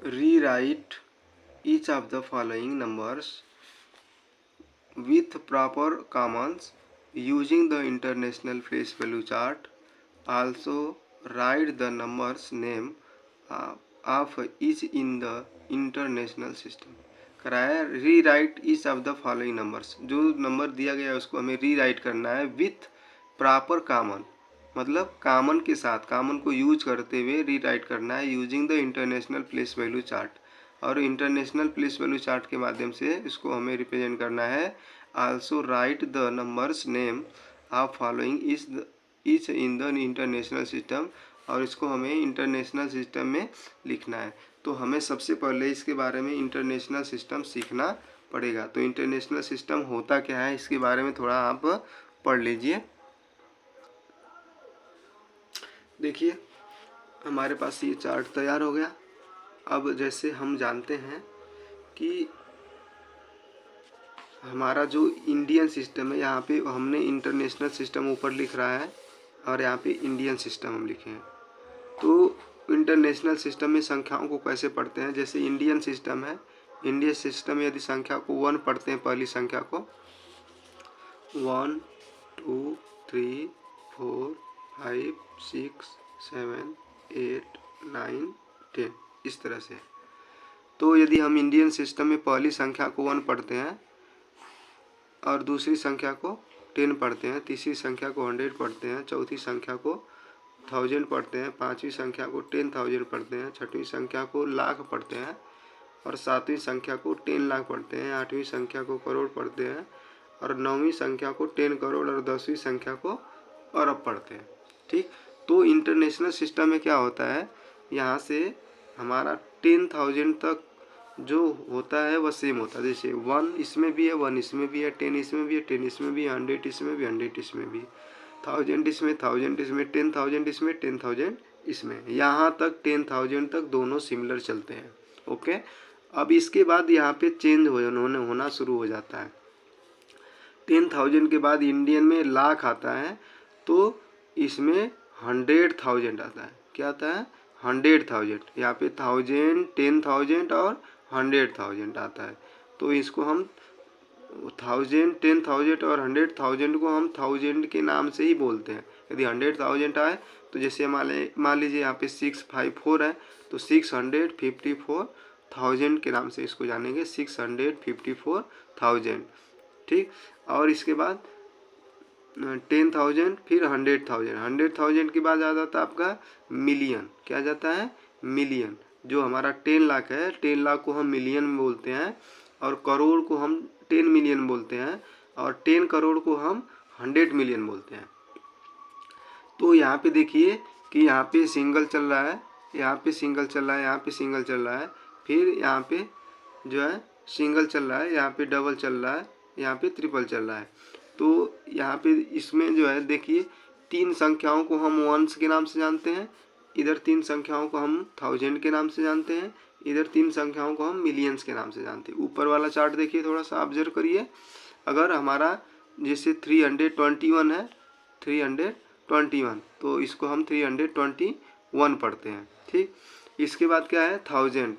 rewrite each of the following numbers with proper commons using the international place value chart. Also write the numbers name of each in the international system. कराया rewrite each of the following numbers, जो number दिया गया है उसको हमें rewrite करना है with proper common, मतलब कॉमन के साथ, कॉमन को यूज करते हुए रीराइट करना है using the international place value chart. और इंटरनेशनल प्लेस वैल्यू चार्ट के माध्यम से इसको हमें रिप्रेजेंट करना है। Also right the numbers name of following each in the international system, और इसको हमें इंटरनेशनल सिस्टम में लिखना है। तो हमें सबसे पहले इसके बारे में इंटरनेशनल सिस्टम सीखना पड़ेगा। तो इंटरनेशनल सिस्टम होता क्या है इसके बारे में थोड़ा आप पढ़ लीजिए। देखिए हमारे पास ये चार्ट तैयार हो गया। अब जैसे हम जानते हैं कि हमारा जो इंडियन सिस्टम है, यहाँ पे हमने इंटरनेशनल सिस्टम ऊपर लिख रहा है और यहाँ पे इंडियन सिस्टम हम लिखे हैं। तो इंटरनेशनल सिस्टम में संख्याओं को कैसे पढ़ते हैं, जैसे इंडियन सिस्टम है, इंडियन सिस्टम में यदि संख्या को 1 पढ़ते हैं, पहली संख्या को 1 2 3 4 5 6 7 8 9 10 इस तरह से। तो यदि हम इंडियन सिस्टम में पहली संख्या को 1 पढ़ते हैं और दूसरी संख्या को 10 पढ़ते हैं, तीसरी संख्या को 100 पढ़ते हैं, चौथी संख्या को 1000 पढ़ते हैं, पांचवी संख्या को 10,000 पढ़ते हैं, छठवीं संख्या को लाख पढ़ते हैं, और सातवीं संख्या को 10 लाख पढ़ते हैं, आठवीं संख्या को करोड़ पढ़ते हैं, और नौवीं संख्या को 10 करोड़, और 10वीं संख्या को अरब पढ़ते हैं। ठीक, तो इंटरनेशनल सिस्टम में क्या होता है, यहाँ से हमारा 10,000 तक जो होता है वह सेम होता है। जैसे 1 इसमें भी है, 1 इसमें भी है, 10 इसमें भी है, 10 इसमें भी है, 100 इसमें भी, 100 इसमें भी, 1000 इसमें, 1000 इसमें, 10,000 इसमें, 10,000 इसमें, यहाँ तक 10,000 तक दोनों सिमिलर चलते हैं। ओके, अब इसके बाद यहाँ पे चेंज होना शुरू हो जाता है। 10,000 के बाद इंडियन में लाख आता है, तो इसमें 100,000 आता है। क्या आता है? 100,000। यहाँ पे 1000, 10,000 और 100,000 आता है। तो इसको हम 1000, 10,000 और 100,000 को हम 1000 के नाम से ही बोलते हैं। यदि 100,000 आए तो जैसे मान लीजिए यहाँ पे 654 है, तो 654,000 के नाम से इसको जानेंगे, 654,000। ठीक, और इसके बाद 10,000, फिर 100,000, 100,000 के बाद आ जाता है आपका मिलियन। क्या जाता है? मिलियन। जो हमारा 10 लाख है, 10 लाख को हम मिलियन में बोलते हैं, और करोड़ को हम 10 मिलियन बोलते हैं, और 10 करोड़ को हम 100 मिलियन बोलते हैं। तो यहाँ पे देखिए कि यहाँ पे सिंगल चल रहा है, यहाँ पे सिंगल चल रहा है, यहाँ पे सिंगल चल रहा है, फिर यहाँ पे जो है सिंगल चल रहा है, यहाँ पे डबल चल रहा है, यहाँ पे ट्रिपल चल रहा है। तो यहाँ पे इसमें जो है देखिए 3 संख्याओं को हम वंस के नाम से जानते हैं, इधर 3 संख्याओं को हम 1000 के नाम से जानते हैं, इधर 3 संख्याओं को हम मिलियंस के नाम से जानते हैं। ऊपर वाला चार्ट देखिए, थोड़ा सा ऑब्जर्व करिए। अगर हमारा जैसे 321 है, 321, तो इसको हम 321 पढ़ते हैं। ठीक, इसके बाद क्या है? 1000।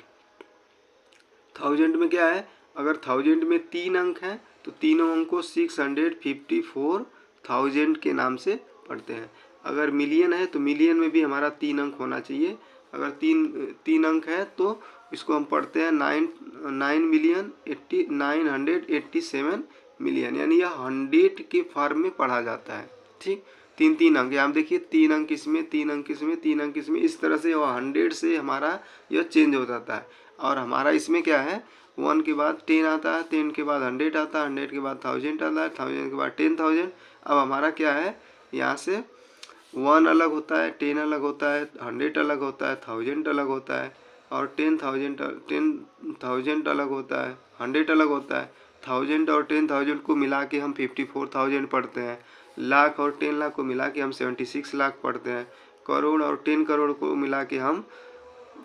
1000 में क्या है? अगर 1000 में 3 अंक हैं तो तीनों अंक को 654,000 के नाम से पढ़ते हैं। अगर मिलियन है तो मिलियन में भी हमारा 3 अंक होना चाहिए। अगर तीन अंक है तो इसको हम पढ़ते हैं 9,987 मिलियन, यानी यह 100 के फॉर्म में पढ़ा जाता है। ठीक, 3 अंक, यहाँ देखिए 3 अंक इसमें, 3 अंक इसमें, 3 अंक इसमें, इस तरह से 100 से हमारा यह चेंज हो जाता है। और हमारा इसमें क्या है? 1 के बाद 10 आता है, 10 के बाद 100 आता है, 100 के बाद 1000 आता है, 1000 के बाद 10,000। अब हमारा क्या है? यहाँ से 1 अलग होता है, 10 अलग होता है, 100 अलग होता है, 1000 अलग होता है, और 10,000 अलग होता है, 100 अलग होता है। 1000 और 10,000 को मिला के हम 54,000 पढ़ते हैं। लाख और 10 लाख को मिला के हम 76 लाख पढ़ते हैं। करोड़ और 10 करोड़ को मिला के हम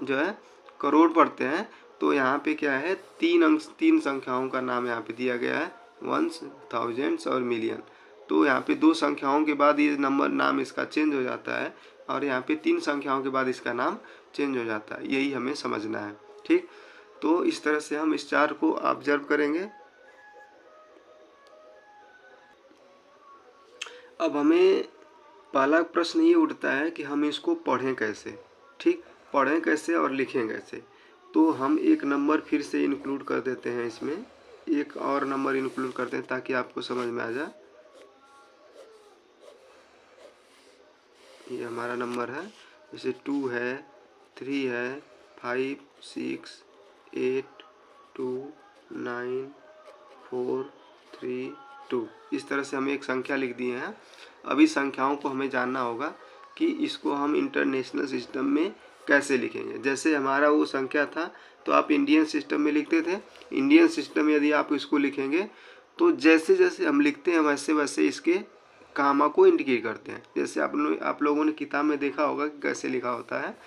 जो है करोड़ पढ़ते हैं। तो यहाँ पे क्या है? 3 संख्याओं का नाम यहाँ पे दिया गया है, वंस, थाउजेंड्स और मिलियन। तो यहाँ पे 2 संख्याओं के बाद ये नाम इसका चेंज हो जाता है, और यहाँ पे 3 संख्याओं के बाद इसका नाम चेंज हो जाता है। यही हमें समझना है। ठीक, तो इस तरह से हम इस चार्ट को ऑब्जर्व करेंगे। अब हमें पहला प्रश्न ये उठता है कि हम इसको पढ़ें कैसे। ठीक, पढ़ें कैसे और लिखें कैसे। तो हम एक नंबर फिर से इंक्लूड कर देते हैं इसमें, एक और नंबर इंक्लूड करते हैं ताकि आपको समझ में आ जाए। ये हमारा नंबर है, जैसे 2 है, 3 है, 5, 6, 8, 2, 9, 4, 3, 2। इस तरह से हम एक संख्या लिख दिए हैं। अब इस संख्याओं को हमें जानना होगा कि इसको हम इंटरनेशनल सिस्टम में कैसे लिखेंगे। जैसे हमारा वो संख्या था तो आप इंडियन सिस्टम में लिखते थे। इंडियन सिस्टम में यदि आप इसको लिखेंगे तो जैसे जैसे हम लिखते हैं वैसे वैसे इसके कामा को इंडिकेट करते हैं। जैसे आप लोगों ने किताब में देखा होगा कि कैसे लिखा होता है।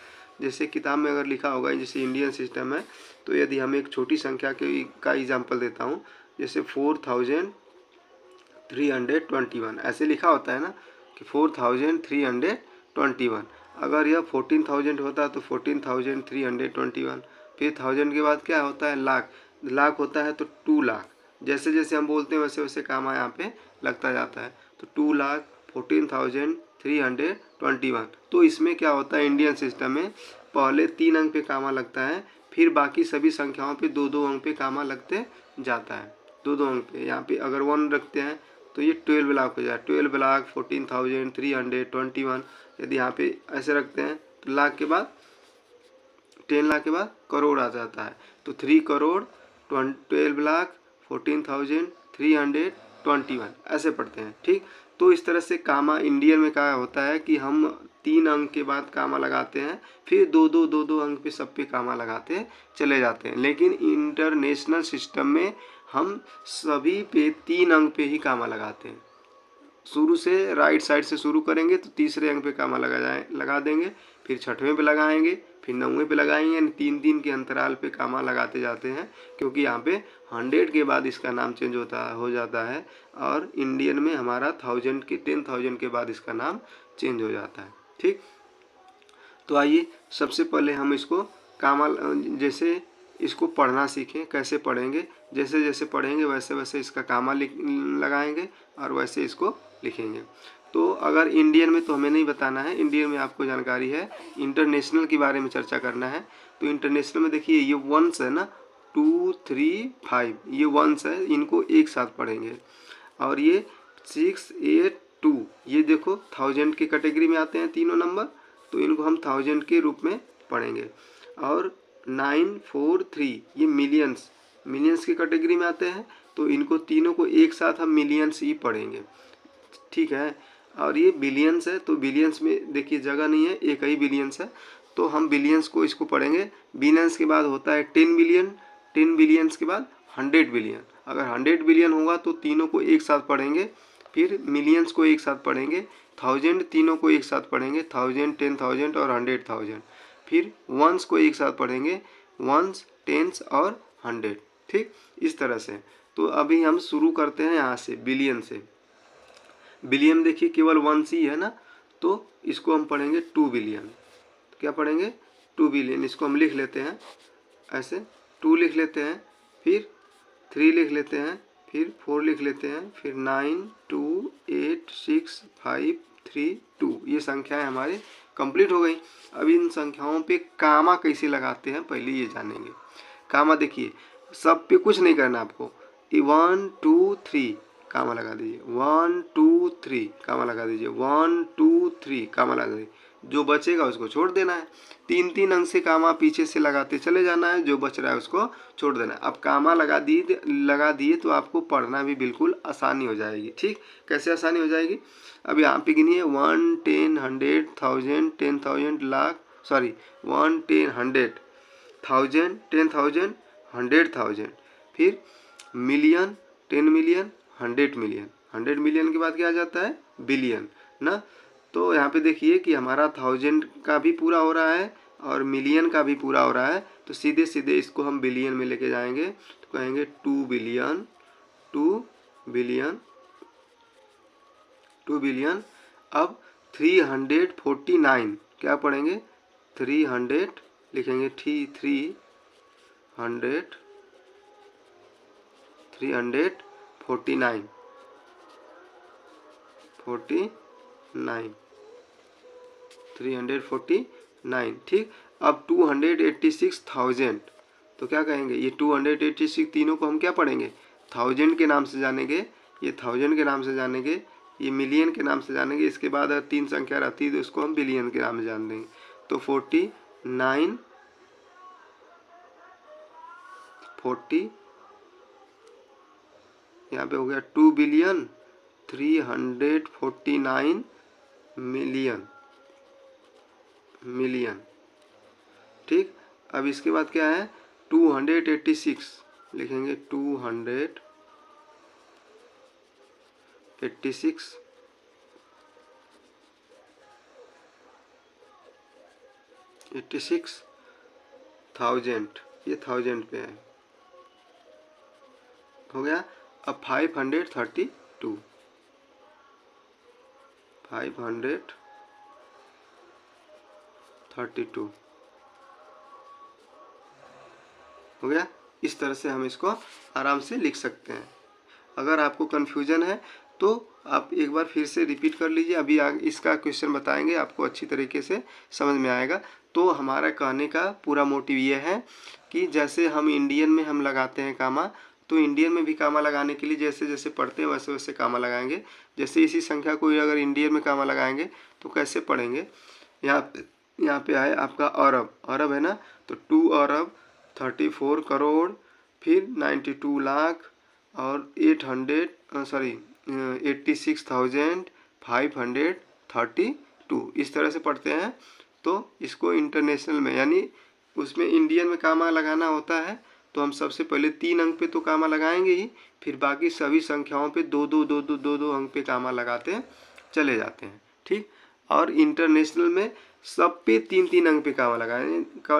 जैसे किताब में अगर लिखा होगा जैसे इंडियन सिस्टम है, तो यदि हम एक छोटी संख्या का एग्जाम्पल देता हूँ, जैसे 4321 ऐसे लिखा होता है ना कि 4321। अगर यह 14,000 होता तो 14,321। फिर 1000 के बाद क्या होता है, लाख। लाख होता है तो 2 लाख। जैसे जैसे हम बोलते हैं वैसे वैसे कामा यहाँ पे लगता जाता है। तो 2,14,321। तो इसमें क्या होता है, इंडियन सिस्टम में पहले 3 अंक पे कामा लगता है, फिर बाकी सभी संख्याओं पे 2-2 अंक पे कामा लगते जाता है। 2-2 अंक पे। यहाँ पे अगर 1 रखते हैं तो ये 12 लाख हो जाए, 12 लाख 14,321। यदि यहाँ पे ऐसे रखते हैं तो लाख के बाद 10 लाख के बाद करोड़ आ जाता है। तो 3 करोड़ 12 लाख 14,321 ऐसे पढ़ते हैं। ठीक, तो इस तरह से कामा इंडियन में क्या होता है कि हम 3 अंक के बाद कामा लगाते हैं, फिर 2-2 अंक पे सब पे कामा लगाते चले जाते हैं। लेकिन इंटरनेशनल सिस्टम में हम सभी पे 3 अंक पे ही कामा लगाते हैं। शुरू से राइट साइड से शुरू करेंगे तो तीसरे अंक पे कामा लगा देंगे, फिर छठवें पे लगाएंगे, फिर 9वें पे लगाएंगे। 3-3 के अंतराल पे कामा लगाते जाते हैं, क्योंकि यहाँ पे 100 के बाद इसका नाम चेंज हो जाता है, और इंडियन में हमारा 10,000 के बाद इसका नाम चेंज हो जाता है। ठीक, तो आइए सबसे पहले हम इसको कामा जैसे इसको पढ़ना सीखें। कैसे पढ़ेंगे, जैसे जैसे पढ़ेंगे वैसे वैसे इसका कामा लगाएंगे और वैसे इसको लिखेंगे। तो अगर इंडियन में तो हमें नहीं बताना है, इंडियन में आपको जानकारी है। इंटरनेशनल के बारे में चर्चा करना है। तो इंटरनेशनल में देखिए ये 1s है ना, 2, 3, 5 ये 1s है, इनको एक साथ पढ़ेंगे। और ये 6, 8, 2 ये देखो 1000 की कैटेगरी में आते हैं तीनों नंबर, तो इनको हम 1000 के रूप में पढ़ेंगे। और 9, 4, 3 ये मिलियंस की कैटेगरी में आते हैं, तो इनको तीनों को एक साथ हम मिलियंस ही पढ़ेंगे। ठीक है, और ये बिलियंस है, तो बिलियंस में देखिए जगह नहीं है, एक ही बिलियंस है, तो हम बिलियंस को इसको पढ़ेंगे। बिलियंस के बाद होता है 10 बिलियन, 10 बिलियंस के बाद 100 बिलियन। अगर 100 बिलियन होगा तो तीनों को एक साथ पढ़ेंगे, फिर मिलियंस को एक साथ पढ़ेंगे, 1000 तीनों को एक साथ पढ़ेंगे, 1000, 10,000 और 100,000। फिर वंस को एक साथ पढ़ेंगे, वंस, टेंस और 100। ठीक, इस तरह से। तो अभी हम शुरू करते हैं यहाँ से बिलियन से। बिलियन देखिए केवल 1 ही है ना, तो इसको हम पढ़ेंगे 2 बिलियन। क्या पढ़ेंगे, 2 बिलियन। इसको हम लिख लेते हैं ऐसे, 2 लिख लेते हैं, फिर 3 लिख लेते हैं, फिर 4 लिख लेते हैं, फिर 9, 2, 8, 6, 5, 3, 2 ये संख्याएं हमारे कंप्लीट हो गई। अब इन संख्याओं पे कामा कैसे लगाते हैं पहले ये जानेंगे। कामा देखिए सब पे कुछ नहीं करना आपको, 1, 2, 3 कामा लगा दीजिए, 1, 2, 3 कामा लगा दीजिए, 1, 2, 3 कामा लगा दीजिए। जो बचेगा उसको छोड़ देना है। 3-3 अंक से कामा पीछे से लगाते चले जाना है, जो बच रहा है उसको छोड़ देना है। अब कामा लगा दिए तो आपको पढ़ना भी बिल्कुल आसानी हो जाएगी। ठीक, कैसे आसानी हो जाएगी, अब यहाँ पे गिनिए 1, 10, 100, 1000, 10,000 लाख, सॉरी 1, 10, 100, 1000, 10,000, 100,000, फिर मिलियन, 10 मिलियन, 100 मिलियन। 100 मिलियन के बाद क्या आ जाता है, बिलियन ना। तो यहाँ पे देखिए कि हमारा 1000 का भी पूरा हो रहा है और मिलियन का भी पूरा हो रहा है, तो सीधे सीधे इसको हम बिलियन में लेके जाएंगे, तो कहेंगे 2 बिलियन, 2 बिलियन, 2 बिलियन। अब 349 क्या पढ़ेंगे, 300 लिखेंगे, 3 349 349 ठीक। अब 286,000 तो क्या कहेंगे, ये 286 तीनों को हम क्या पढ़ेंगे, थाउजेंड के नाम से जानेंगे, ये थाउजेंड के नाम से जानेंगे, ये मिलियन के नाम से जानेंगे। इसके बाद अगर 3 संख्या रहती है तो उसको हम बिलियन के नाम से जान देंगे। तो 40 यहाँ पे हो गया 2,349,000,000 ठीक। अब इसके बाद क्या है, 286 लिखेंगे, 86,000 ये थाउजेंड पे है, हो गया। अब 532 हो गया। इस तरह से हम इसको आराम से लिख सकते हैं। अगर आपको कन्फ्यूजन है तो आप एक बार फिर से रिपीट कर लीजिए, अभी इसका क्वेश्चन बताएंगे, आपको अच्छी तरीके से समझ में आएगा। तो हमारा कहने का पूरा मोटिव ये है कि जैसे हम इंडियन में हम लगाते हैं कामा, तो इंडियन में भी कामा लगाने के लिए जैसे जैसे पढ़ते हैं वैसे वैसे कामा लगाएंगे। जैसे इसी संख्या को अगर इंडियन में कामा लगाएंगे तो कैसे पढ़ेंगे, यहाँ पे आए आपका अरब है ना, तो 2 अरब 34 करोड़, फिर 92 लाख और 86,532 इस तरह से पढ़ते हैं। तो इसको इंटरनेशनल में यानी उसमें इंडियन में कामा लगाना होता है, तो हम सबसे पहले 3 अंक पे तो कामा लगाएंगे ही, फिर बाकी सभी संख्याओं पे 2 अंक पे कामा लगाते चले जाते हैं ठीक। और इंटरनेशनल में सब पे 3 अंक पे कामा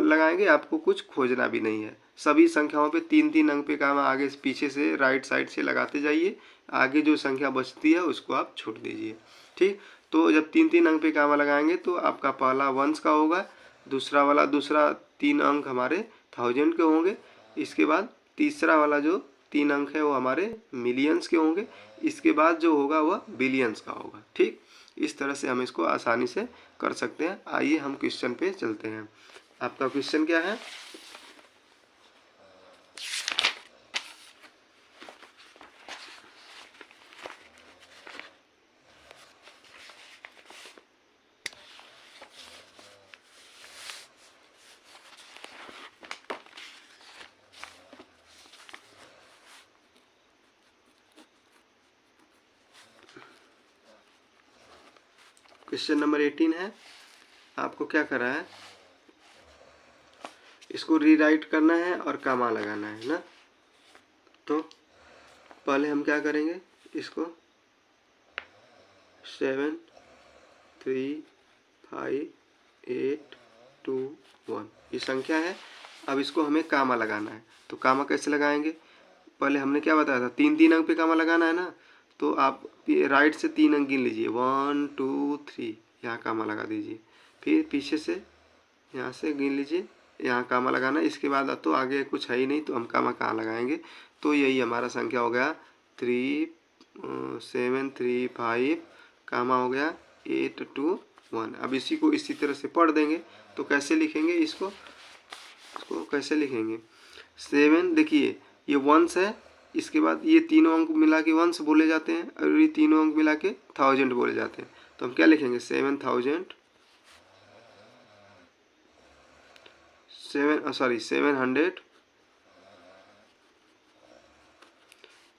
लगाएंगे, आपको कुछ खोजना भी नहीं है। सभी संख्याओं पे 3 अंक पे कामा आगे पीछे से राइट साइड से लगाते जाइए, आगे जो संख्या बचती है उसको आप छोड़ दीजिए ठीक। तो जब 3 अंक पे कामा लगाएंगे तो आपका पहला वंस का होगा, दूसरा 3 अंक हमारे थाउजेंड के होंगे, इसके बाद तीसरा वाला जो 3 अंक है वो हमारे मिलियंस के होंगे, इसके बाद जो होगा वह बिलियंस का होगा ठीक। इस तरह से हम इसको आसानी से कर सकते हैं। आइए हम क्वेश्चन पे चलते हैं। आपका क्वेश्चन क्या है, क्वेश्चन नंबर 18 है। आपको क्या करना है, इसको रीराइट करना है और कामा लगाना है ना। तो पहले हम क्या करेंगे, इसको 7 3 5 8 2 1 ये संख्या है। अब इसको हमें कामा लगाना है, तो कामा कैसे लगाएंगे, पहले हमने क्या बताया था, 3 अंक पे कामा लगाना है ना। तो आप राइट से 3 अंक गिन लीजिए, 1 2 3 यहाँ कामा लगा दीजिए, फिर पीछे से यहाँ से गिन लीजिए, यहाँ कामा लगाना। इसके बाद तो आगे कुछ है ही नहीं, तो हम कामा कहाँ लगाएंगे। तो यही हमारा संख्या हो गया 3 7 3 5 कामा हो गया 8 2 1। अब इसी को इसी तरह से पढ़ देंगे। तो कैसे लिखेंगे इसको कैसे लिखेंगे, 7 देखिए ये वंस है, इसके बाद ये तीनों अंक मिला के वंस बोले जाते हैं और ये तीनों अंक मिला के थाउजेंड बोले जाते हैं। तो हम क्या लिखेंगे, 700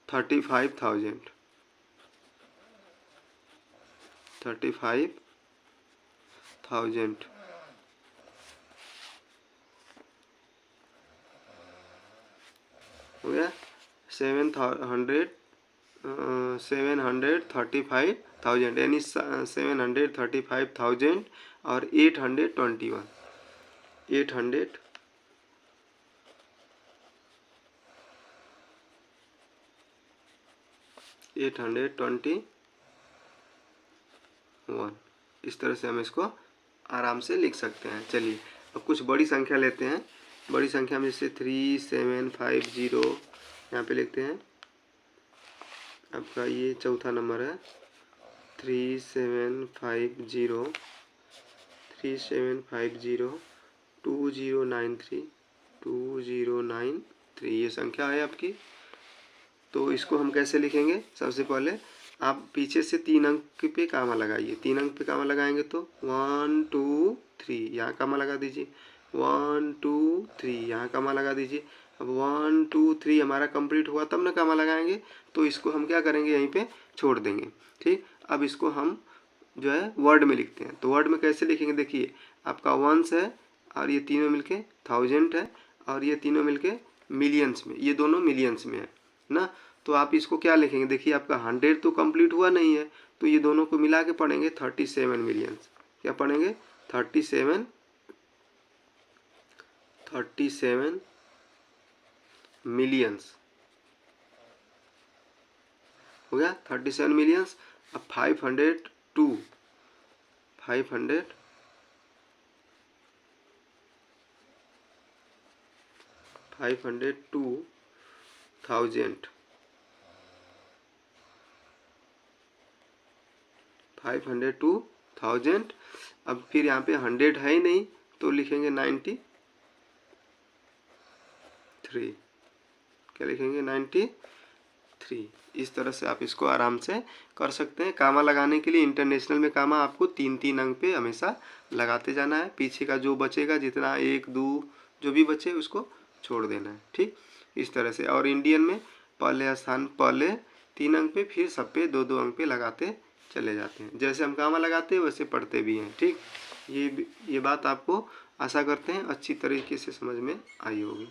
35,000 हो गया। 735,000 यानी 735,000 और 821 821 इस तरह से हम इसको आराम से लिख सकते हैं। चलिए अब कुछ बड़ी संख्या लेते हैं, बड़ी संख्या में जैसे 3750 यहाँ पे लिखते हैं। आपका ये चौथा नंबर है 3750 2093 ये संख्या है आपकी। तो इसको हम कैसे लिखेंगे? सबसे पहले आप पीछे से 3 अंक पे कामा लगाइए। 3 अंक पे कामा लगाएंगे तो 1 2 3 यहाँ कामा लगा दीजिए, 1 2 3 यहाँ कामा लगा दीजिए। अब 1 2 3 हमारा कंप्लीट हुआ तब ना कामा लगाएंगे, तो इसको हम क्या करेंगे, यहीं पे छोड़ देंगे। ठीक, अब इसको हम जो है वर्ड में लिखते हैं। तो वर्ड में कैसे लिखेंगे? देखिए, आपका वंस है और ये तीनों मिलके 1000 है और ये तीनों मिलके मिलियंस में, ये दोनों मिलियंस में है ना। तो आप इसको क्या लिखेंगे? देखिए, आपका 100 तो कंप्लीट हुआ नहीं है, तो ये दोनों को मिला के पढ़ेंगे 37 मिलियंस। क्या पढ़ेंगे? 37 मिलियंस हो गया, 37 मिलियंस। अब 502 502 1000। अब फिर यहाँ पे 100 है ही नहीं, तो लिखेंगे 93। क्या लिखेंगे? 93। इस तरह से आप इसको आराम से कर सकते हैं। कामा लगाने के लिए इंटरनेशनल में कामा आपको 3-3 अंक पे हमेशा लगाते जाना है। पीछे का जो बचेगा, जितना 1 2 जो भी बचे उसको छोड़ देना है। ठीक, इस तरह से। और इंडियन में पहले स्थान पहले 3 अंक पे, फिर सब पे 2-2 अंक पे लगाते चले जाते हैं। जैसे हम कामा लगाते हैं वैसे पढ़ते भी हैं। ठीक, ये बात आपको आशा करते हैं अच्छी तरीके से समझ में आई होगी।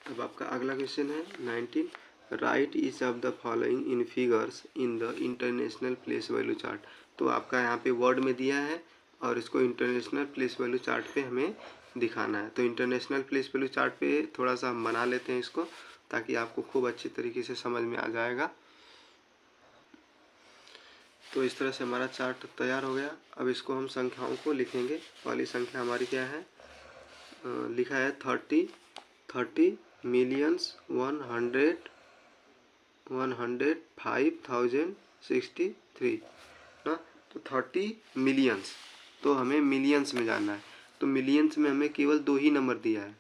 अब आपका अगला क्वेश्चन है 19। Right each of the following in figures in the international place value chart. तो आपका यहाँ पे वर्ड में दिया है और इसको इंटरनेशनल प्लेस वैल्यू चार्ट पे हमें दिखाना है। तो इंटरनेशनल प्लेस वैल्यू चार्ट पे थोड़ा सा हम बना लेते हैं इसको, ताकि आपको खूब अच्छी तरीके से समझ में आ जाएगा। तो इस तरह से हमारा चार्ट तैयार हो गया। अब इसको हम संख्याओं को लिखेंगे। पहली संख्या हमारी क्या है? लिखा है 30 मिलियंस 105,063 ना। तो 30 मिलियंस, तो हमें मिलियंस में जाना है। तो मिलियंस में हमें केवल 2 ही नंबर दिया है।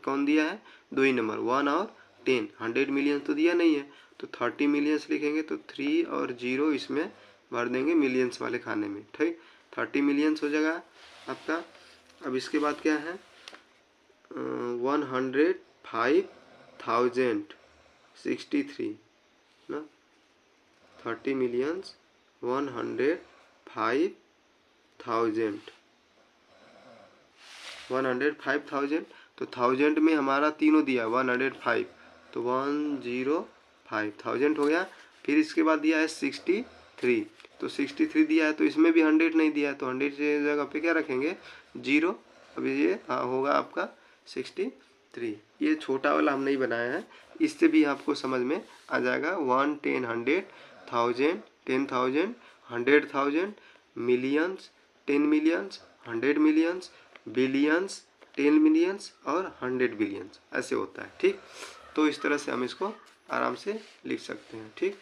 कौन दिया है? 2 ही नंबर, 1 और 10। 100 मिलियंस तो दिया नहीं है, तो 30 मिलियंस लिखेंगे तो 3 और 0 इसमें भर देंगे मिलियंस वाले खाने में। ठीक, 30 मिलियंस हो जाएगा आपका। अब इसके बाद क्या है? 105,063 ना। 30 मिलियंस 105,000 तो 1000 में हमारा तीनों दिया 105, तो 105 1000 हो गया। फिर इसके बाद दिया है 63, तो 63 दिया है, तो इसमें भी 100 नहीं दिया है, तो 100 की जगह पे क्या रखेंगे? 0। अभी ये होगा आपका 63। ये छोटा वाला हम नहीं बनाया है, इससे भी आपको समझ में आ जाएगा। 1 10 100 1000 10,000 100,000 millions 10 millions 100 millions billions 10 millions और 100 बिलियंस, ऐसे होता है। ठीक, तो इस तरह से हम इसको आराम से लिख सकते हैं। ठीक,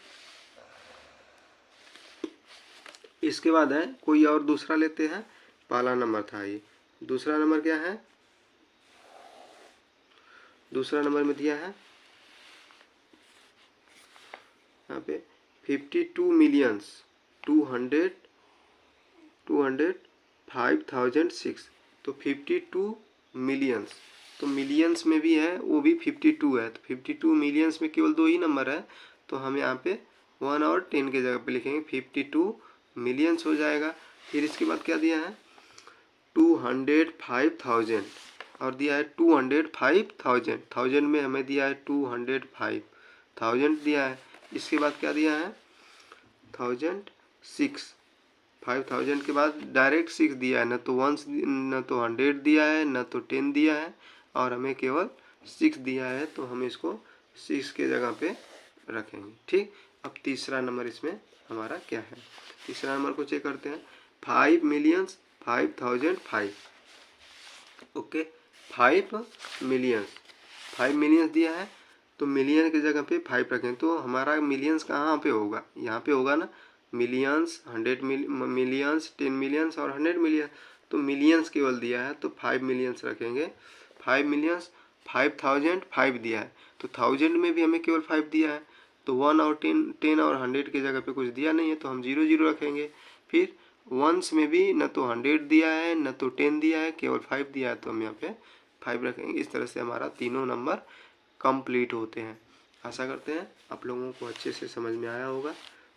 इसके बाद है कोई और दूसरा लेते हैं। पहला नंबर था ये, दूसरा नंबर क्या है? दूसरा नंबर में दिया है यहाँ पे 52 मिलियंस 205,006। तो 52 मिलियंस, तो मिलियंस में भी है, वो भी 52 है। तो 52 मिलियंस में केवल 2 ही नंबर है, तो हम यहाँ पे 1 और 10 के जगह पे लिखेंगे 52 मिलियंस हो जाएगा। फिर इसके बाद क्या दिया है? 205,000 और दिया है 205,000। 1000 में हमें दिया है 205,000 दिया है। इसके बाद क्या दिया है? 1006। 5000 के बाद डायरेक्ट 6 दिया है, न तो 1 न तो 100 दिया है, न तो 10 दिया है, और हमें केवल 6 दिया है। तो हम इसको 6 के जगह पे रखेंगे। ठीक, अब तीसरा नंबर इसमें हमारा क्या है। तीसरा नंबर को चेक करते हैं, 5,000,005। ओके, 5 मिलियंस दिया है तो मिलियन की जगह पे 5 रखें तो हमारा मिलियंस कहाँ पे होगा, यहाँ पे होगा ना। मिलियंस, 100 मिलियंस, 10 मिलियंस और 100 मिलियन, तो मिलियंस केवल दिया है तो 5 मिलियंस रखेंगे। 5 मिलियंस, 5,005 दिया है तो 1000 में भी हमें केवल 5 दिया है, तो 1 और 10 और 100 की जगह पे कुछ दिया नहीं है तो हम 0 0 रखेंगे। फिर वंस में भी न तो 100 दिया है न तो 10 दिया है, केवल 5 दिया है तो हम यहाँ पे 5 रखेंगे। इस तरह से हमारा तीनों नंबर कंप्लीट होते हैं। आशा करते हैं आप लोगों को अच्छे से समझ में आया होगा।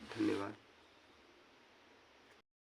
धन्यवाद।